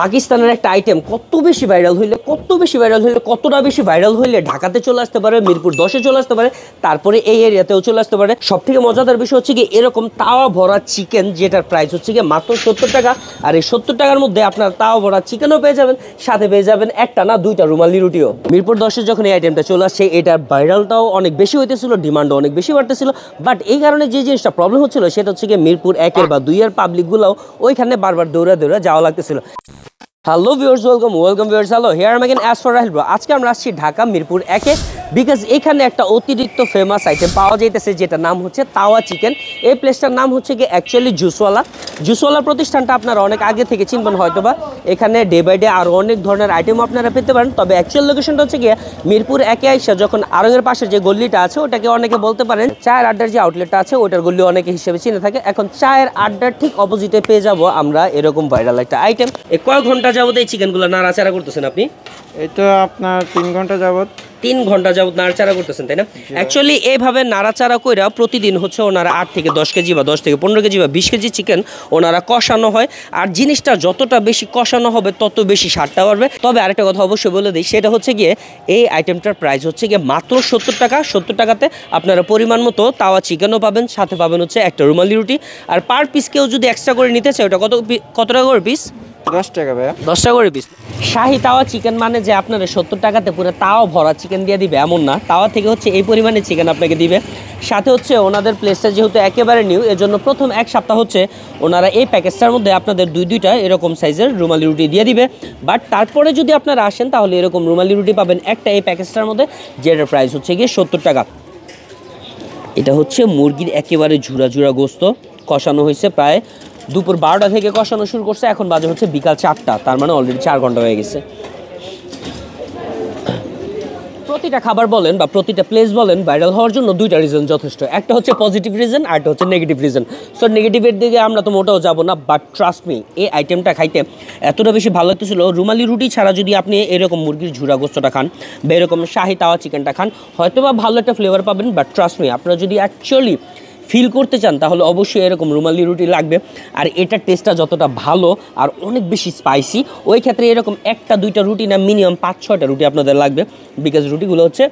পাকিস্তানের একটা আইটেম কত বেশি ভাইরাল হইলে কতটা বেশি ভাইরাল হইলে ঢাকাতে চলে আসতে পারে, মিরপুর 10-এ চলে আসতে পারে, তারপরে এই এরিয়াতেও চলে আসতে পারে। সবথেকে মজাদার বিষয় হচ্ছে কি এরকম তাওয়া ভরা চিকেন যেটার প্রাইস হচ্ছে কি মাত্র 70 টাকা। আর এই 70 টাকার মধ্যে আপনার তাওয়া ভরা চিকেনও পেয়ে যাবেন, সাথে পেয়ে যাবেন একটা না দুইটা রুমালি রুটিও। মিরপুর 10-এ যখন এই আইটেমটা চলে আসছে এটার ভাইরালটাও অনেক বেশি হইতেছিল, ডিমান্ডও অনেক বেশি বাড়তেছিল। বাট এই কারণে যে জিনিসটা প্রবলেম হচ্ছিল সেটা হচ্ছে কি মিরপুর 1-এর বা 2-এর পাবলিকগুলোও ওইখানে বারবার দৌড়া যাওয়া লাগতেছিল। Hello viewers, welcome viewers. Hello, here I am again as for Rahil bro. আজকে আমরা আসছি ঢাকা মিরপুর 1-এ, বিকজ এখানে একটা অতিরিক্ত ফেমাস আইটেম পাওয়া যাইতেছে যেটার নাম হচ্ছে তাওয়া চিকেন। এই প্লেসটার নাম হচ্ছে কি অ্যাকচুয়ালি জুসওয়ালা প্রতিষ্ঠানটা আপনারা অনেক আগে থেকে চিনবেন হয়তোবা। এখানে ডে বাই ডে আরও অনেক ধরনের আইটেম আপনারা পেতে পারেন। তবে অ্যাকচুয়াল লোকেশনটা হচ্ছে গিয়ে মিরপুর 1-এ আইসা যখন আরঙের পাশে যে গল্লিটা আছে ওটাকে অনেকে বলতে পারেন চায়ের আড্ডার যে আউটলেটটা আছে ওটার গল্লি অনেকে হিসেবে চিনে থাকে। এখন চায়ের আড্ডার ঠিক অপোজিটে পেয়ে যাব আমরা এরকম ভাইরাল একটা আইটেম। কয়েক ঘন্টা যাবত এই চিকেনগুলো নাড়াচাড়া করতেছেন আপনি? এই তো আপনার 3 ঘন্টা যাবত। 3 ঘন্টা যাবত নাড়াচাড়া করতেছেন, তাই না? অ্যাকচুয়ালি এইভাবে নাড়াচাড়া কইরা প্রতিদিন হচ্ছে ওনারা 8 থেকে 10 কেজি বা 10 থেকে 15 কেজি বা 20 কেজি চিকেন ওনারা কষানো হয়। আর জিনিসটা যতটা বেশি কষানো হবে তত বেশি স্বাদটা বাড়বে। তবে আরেকটা কথা অবশ্যই বলে দিই, সেটা হচ্ছে গিয়ে এই আইটেমটার প্রাইস হচ্ছে গিয়ে মাত্র 70 টাকা। 70 টাকাতে আপনারা পরিমাণ মতো তাওয়া চিকেনও পাবেন, সাথে পাবেন হচ্ছে একটা রুমালি রুটি। আর পার পিস কেউ যদি এক্সট্রা করে নিতে চায় ওটা কত টাকা করে পিস? 10 টাকা ভাইয়া। 10 টাকা করে পিস। শাহি তাওয়া চিকেন মানে যে আপনারা 70 টাকাতে পুরো তাওয়া ভরা চিকেন দিয়ে দিবে এমন না। তাওয়া থেকে হচ্ছে এই পরিমাণে চিকেন আপনাকে দিবে। সাথে হচ্ছে ওনাদের প্লেসটা যেহেতু একেবারে নিউ, এজন্য প্রথম এক সপ্তাহ হচ্ছে ওনারা এই প্যাকেজটার মধ্যে আপনাদের দুইটা এরকম সাইজের রুমালি রুটি দিয়ে দিবে। বাট তারপরে যদি আপনারা আসেন তাহলে এরকম রুমালি রুটি পাবেন একটা এই প্যাকেজটার মধ্যে, যেটার প্রাইস হচ্ছে গিয়ে 70 টাকা। এটা হচ্ছে মুরগির একেবারে ঝুরা গোস্ত, কষানো হয়েছে প্রায় দুপুর 12টা থেকে কষানো শুরু করছে, এখন বাজে হচ্ছে বিকাল 4টা, তার মানে অলরেডি 4 ঘন্টা হয়ে গেছে। প্রতিটা খাবার বলেন বা প্রতিটা প্লেস বলেন ভাইরাল হওয়ার জন্য দুইটা রিজন যথেষ্ট। একটা হচ্ছে পজিটিভ রিজন আর একটা হচ্ছে নেগেটিভ রিজন। সো নেগেটিভের দিকে আমরা তো মোটেও যাবো না, বাট ট্রাস্ট মি এই আইটেমটা খাইতে এতটা বেশি ভালো লাগতেছিল। রুমালি রুটি ছাড়া যদি আপনি এরকম মুরগির ঝুরা গোস্তটা খান বা এরকম শাহি তাওয়া চিকেনটা খান হয়তো বা ভালো একটা ফ্লেভার পাবেন। বাট ট্রাস্ট মি আপনারা যদি অ্যাকচুয়ালি ফিল করতে চান তাহলে অবশ্যই এরকম রুমালি রুটি লাগবে। আর এটার টেস্টটা যতটা ভালো আর অনেক বেশি স্পাইসি, ওই ক্ষেত্রে এরকম একটা দুইটা রুটি না মিনিমাম 5-6টা রুটি আপনাদের লাগবে, বিকজ রুটিগুলো হচ্ছে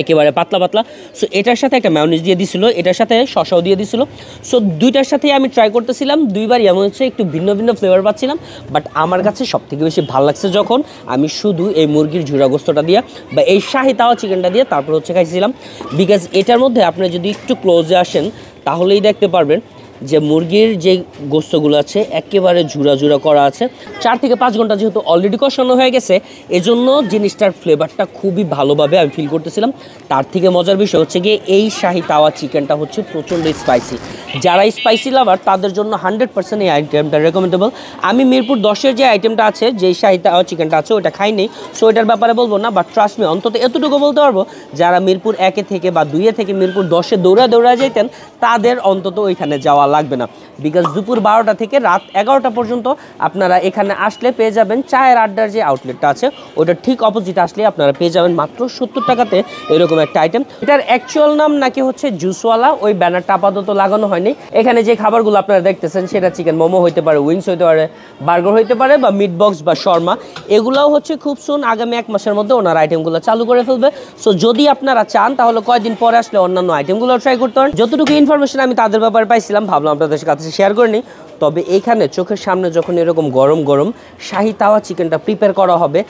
একেবারে পাতলা। সো এটার সাথে একটা মায়োনিজ দিয়ে দিছিল, এটার সাথে শসাও দিয়ে দিছিল। সো দুইটার সাথেই আমি ট্রাই করতেছিলাম, দুইবারই এমন হচ্ছে একটু ভিন্ন ফ্লেভার পাচ্ছিলাম। বাট আমার কাছে সবথেকে বেশি ভালো লাগছে যখন আমি শুধু এই মুরগির ঝুরা গোস্তটা দিয়ে বা এই শাহি তাওয়া চিকেনটা দিয়ে তারপর হচ্ছে খাইছিলাম। বিকজ এটার মধ্যে আপনি যদি একটু ক্লোজে আসেন তাহলেই দেখতে পারবেন যে মুরগির যে গোস্তগুলো আছে একেবারে ঝুরা করা আছে। 4 থেকে 5 ঘন্টা যেহেতু অলরেডি কষানো হয়ে গেছে, এজন্য জিনিসটার ফ্লেভারটা খুবই ভালোভাবে আমি ফিল করতেছিলাম। তার থেকে মজার বিষয় হচ্ছে গিয়ে এই শাহি তাওয়া চিকেনটা হচ্ছে প্রচণ্ড স্পাইসি। যারা স্পাইসি লাভার তাদের জন্য 100% এই আইটেমটা রেকমেন্ডেবল। আমি মিরপুর 10-এর যে আইটেমটা আছে, যেই শাহি তাওয়া চিকেনটা আছে ওটা খাইনি, সো এটার ব্যাপারে বলবো না। বাট ট্রাস্ট মি অন্তত এতটুকু বলতে পারবো যারা মিরপুর 1-এ থেকে বা 2-এ থেকে মিরপুর 10-এ দৌড়া যেতেন তাদের অন্তত ওইখানে যাওয়া লাগবে না। বিকজ দুপুর 12টা থেকে রাত 11টা পর্যন্ত আপনারা এখানে আসলে পেয়ে যাবেন চায়ের আড্ডার যে আউটলেটটা আছে ওটা ঠিক অপোজিট আসলে আপনারা পেয়ে যাবেন মাত্র 70 টাকাতে এরকম একটা আইটেম। এটার অ্যাকচুয়াল নাম নাকি হচ্ছে জুসওয়ালা, ওই ব্যানারটা আপাতত লাগানো হয়নি। এখানে যে খাবারগুলো আপনারা দেখতেছেন সেটা চিকেন মোমো হইতে পারে, উইংস হইতে পারে, বার্গার হইতে পারে বা মিট বক্স বা শর্মা, এগুলাও হচ্ছে খুব সুন আগামী 1 মাসের মধ্যে ওনার আইটেমগুলো চালু করে ফেলবে। সো যদি আপনারা চান তাহলে কয়েকদিন পরে আসলে অন্যান্য আইটেমগুলো ট্রাই করতে পারেন। যতটুকু ইনফরমেশন আমি তাদের ব্যাপারে পাইছিলাম ভাবলাম আপনাদের কাছে শেয়ার করে নিই। তবে এইখানে চোখের সামনে যখন এরকম গরম শাহি তাওয়া চিকেনটা প্রিপেয়ার করা হবে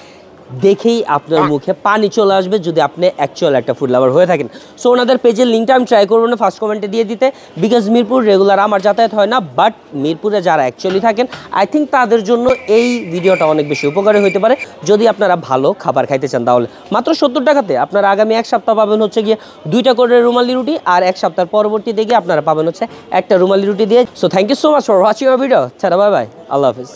দেখেই আপনার মুখে পানি চলে আসবে যদি আপনি অ্যাকচুয়াল একটা ফুড লাভার হয়ে থাকেন। সো ওনাদের পেজের লিঙ্কটা আমি ট্রাই করবো না ফার্স্ট কমেন্টে দিয়ে দিতে, বিকজ মিরপুর রেগুলার আমার যাতায়াত হয় না। বাট মিরপুরে যারা অ্যাকচুয়ালি থাকেন আই থিঙ্ক তাদের জন্য এই ভিডিওটা অনেক বেশি উপকারী হতে পারে। যদি আপনারা ভালো খাবার খাইতে চান তাহলে মাত্র 70 টাকাতে আপনারা আগামী 1 সপ্তাহ পাবেন হচ্ছে গিয়ে 2টা করে রুমালি রুটি, আর 1 সপ্তাহের পরবর্তীতে গিয়ে আপনারা পাবেন হচ্ছে একটা রুমালি রুটি দিয়ে। So thank you so much for watching our video. টাটা, বাই বাই, আল্লাহ হাফিজ।